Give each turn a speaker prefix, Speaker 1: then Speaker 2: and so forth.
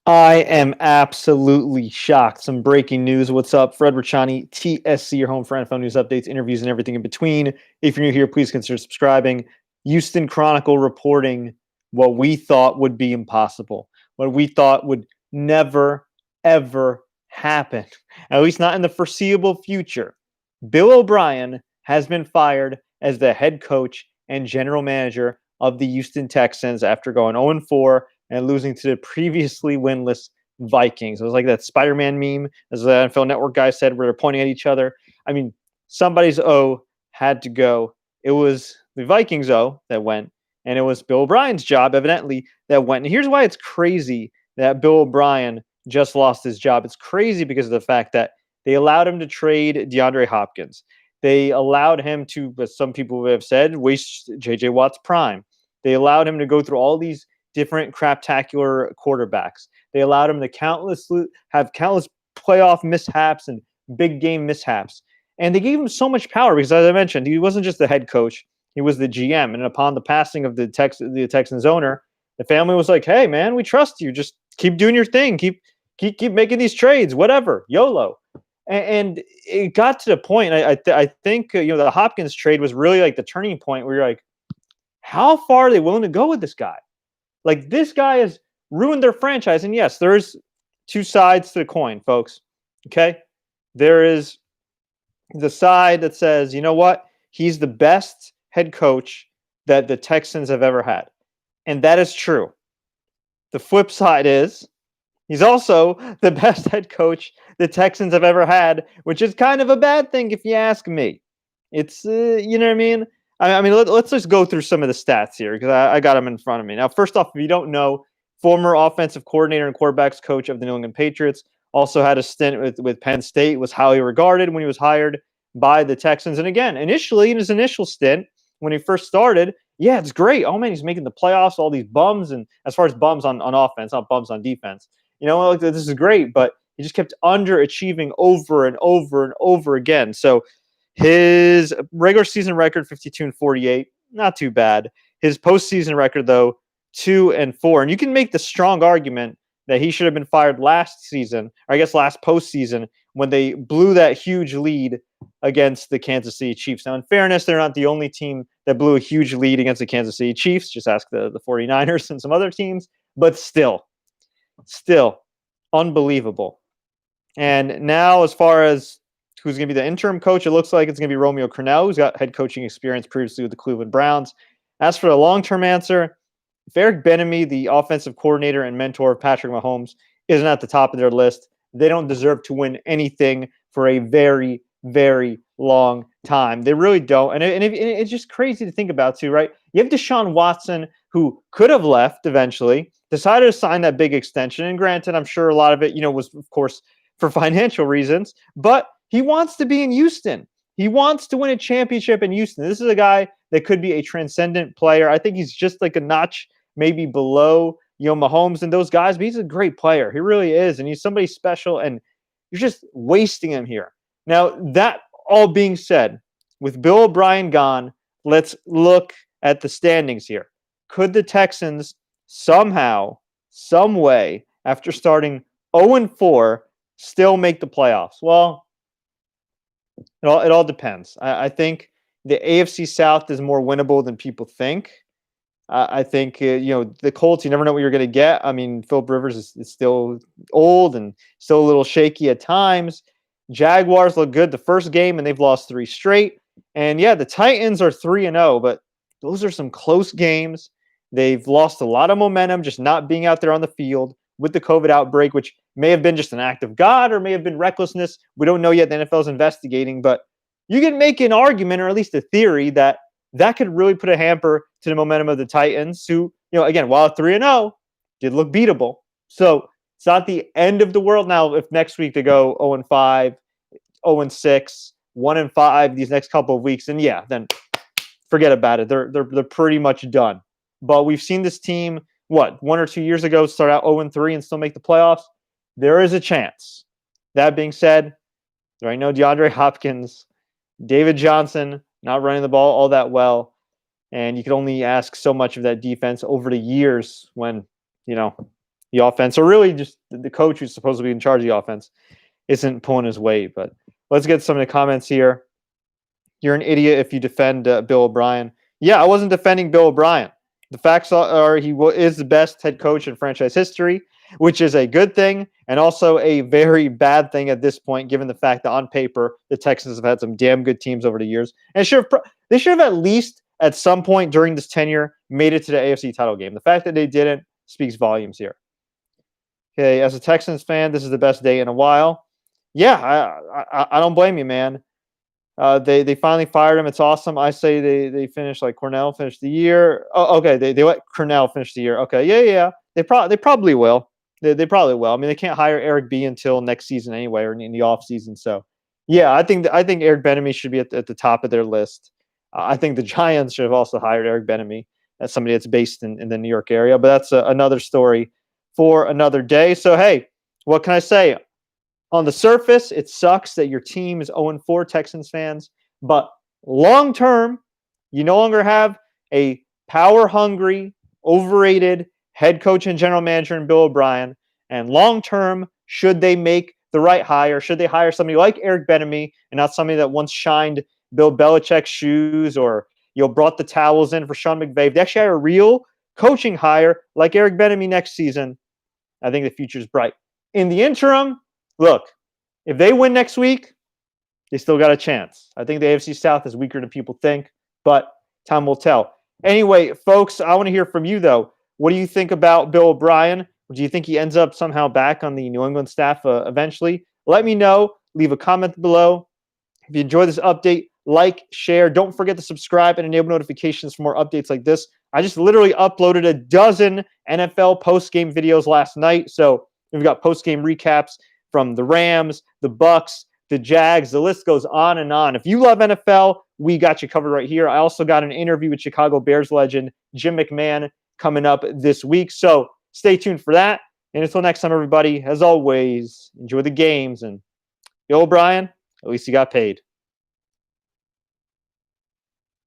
Speaker 1: I am absolutely shocked. Some breaking news. What's up? Fred Richani, TSC, your home for NFL news updates, interviews, and everything in between. If you're new here, please consider subscribing. Houston Chronicle reporting what we thought would be impossible, what we thought would never, ever happen, at least not in the foreseeable future. Bill O'Brien has been fired as the head coach and general manager of the Houston Texans after going 0-4 and losing to the previously winless Vikings. It was like that Spider-Man meme, as the NFL Network guy said, where they're pointing at each other. I mean, somebody's O had to go. It was the Vikings O that went, and it was Bill O'Brien's job, evidently, that went. And here's why it's crazy that Bill O'Brien just lost his job. It's crazy because of the fact that they allowed him to trade DeAndre Hopkins. They allowed him to, as some people have said, waste J.J. Watt's prime. They allowed him to go through all these different craptacular quarterbacks. They allowed him to have countless playoff mishaps and big game mishaps. And they gave him so much power because, as I mentioned, he wasn't just the head coach, he was the GM. And upon the passing of the Texans owner, the family was like, "Hey, man, we trust you. Just keep doing your thing. Keep making these trades, whatever, YOLO." And it got to the point. I think the Hopkins trade was really like the turning point where you're like, how far are they willing to go with this guy? Like, this guy has ruined their franchise. And yes, there's two sides to the coin, folks. Okay, there is the side that says, you know what, he's the best head coach that the Texans have ever had, and that is true. The flip side is he's also the best head coach the Texans have ever had, which is kind of a bad thing if you ask me. It's, you know what I mean? Let's just go through some of the stats here because I got them in front of me. Now, first off, if you don't know, former offensive coordinator and quarterbacks coach of the New England Patriots, also had a stint with Penn State, was highly regarded when he was hired by the Texans. And again, initially, in his initial stint, when he first started, yeah, it's great. Oh, man, he's making the playoffs, all these bums. And as far as bums on offense, not bums on defense, this is great, but he just kept underachieving over and over and over again. So his regular season record, 52-48, not too bad. His postseason record, though, 2-4. And you can make the strong argument that he should have been fired last season, or I guess last postseason, when they blew that huge lead against the Kansas City Chiefs. Now, in fairness, they're not the only team that blew a huge lead against the Kansas City Chiefs. Just ask the 49ers and some other teams. But still, unbelievable. And now, as far as who's going to be the interim coach, it looks like it's going to be Romeo Crennel, who's got head coaching experience previously with the Cleveland Browns. As for the long-term answer, if Eric Bieniemy, the offensive coordinator and mentor of Patrick Mahomes, isn't at the top of their list, they don't deserve to win anything for a very, very long time. They really don't. And it's just crazy to think about, too, right? You have Deshaun Watson, who could have left eventually, decided to sign that big extension. And granted, I'm sure a lot of it, was, of course, for financial reasons, but he wants to be in Houston. He wants to win a championship in Houston. This is a guy that could be a transcendent player. I think he's just like a notch maybe below, Mahomes and those guys, but he's a great player. He really is, and he's somebody special, and you're just wasting him here. Now, that all being said, with Bill O'Brien gone, let's look at the standings here. Could the Texans somehow, some way, after starting 0-4, still make the playoffs? Well, it all depends. I think the AFC South is more winnable than people think. I think, the Colts, you never know what you're going to get. I mean, Philip Rivers is still old and still a little shaky at times. Jaguars look good the first game, and they've lost 3 straight. And, yeah, the Titans are 3-0, but those are some close games. They've lost a lot of momentum just not being out there on the field with the COVID outbreak, which may have been just an act of God or may have been recklessness. We don't know yet. The NFL is investigating, but you can make an argument, or at least a theory, that could really put a hamper to the momentum of the Titans, who, again, while 3-0, did look beatable. So it's not the end of the world. Now, if next week they go 0-5, 0-6, 1-5 these next couple of weeks, and then forget about it. They're pretty much done. But we've seen this team, 1 or 2 years ago, start out 0-3 and still make the playoffs. There is a chance. That being said, there ain't no DeAndre Hopkins, David Johnson not running the ball all that well, and you can only ask so much of that defense over the years when, you the offense, or really just the coach who's supposed to be in charge of the offense, isn't pulling his weight. But let's get some of the comments here. You're an idiot if you defend Bill O'Brien. Yeah, I wasn't defending Bill O'Brien. The facts are he is the best head coach in franchise history, which is a good thing and also a very bad thing at this point, given the fact that on paper the Texans have had some damn good teams over the years, and they should have at least at some point during this tenure made it to the AFC title game. The fact that they didn't speaks volumes here. Okay, as a Texans fan, this is the best day in a while. Yeah, I don't blame you, man. They finally fired him. It's awesome. I say they finished like Cornell finished the year. Oh, okay. They let Cornell finish the year. Okay, yeah. They probably will. They probably will. I mean, they can't hire Eric B until next season anyway, or in the off season. So, yeah, I think Eric Bieniemy should be at the top of their list. I think the Giants should have also hired Eric Bieniemy as somebody that's based in the New York area. But that's another story for another day. So, hey, what can I say? On the surface, it sucks that your team is 0-4, Texans fans, but long term, you no longer have a power-hungry, overrated head coach and general manager in Bill O'Brien. And long term, should they make the right hire? Should they hire somebody like Eric Bieniemy and not somebody that once shined Bill Belichick's shoes or brought the towels in for Sean McVay? If they actually hire a real coaching hire like Eric Bieniemy next season, I think the future is bright. In the interim, look, if they win next week, they still got a chance. I think the AFC South is weaker than people think, but time will tell. Anyway, folks, I want to hear from you, though. What do you think about Bill O'Brien? Do you think he ends up somehow back on the New England staff eventually? Let me know. Leave a comment below. If you enjoyed this update, like, share. Don't forget to subscribe and enable notifications for more updates like this. I just literally uploaded a dozen NFL post-game videos last night, so we've got post-game recaps from the Rams, the Bucks, the Jags. The list goes on and on. If you love NFL, we got you covered right here. I also got an interview with Chicago Bears legend Jim McMahon coming up this week. So stay tuned for that. And until next time, everybody, as always, enjoy the games. And Bill O'Brien, at least he got paid.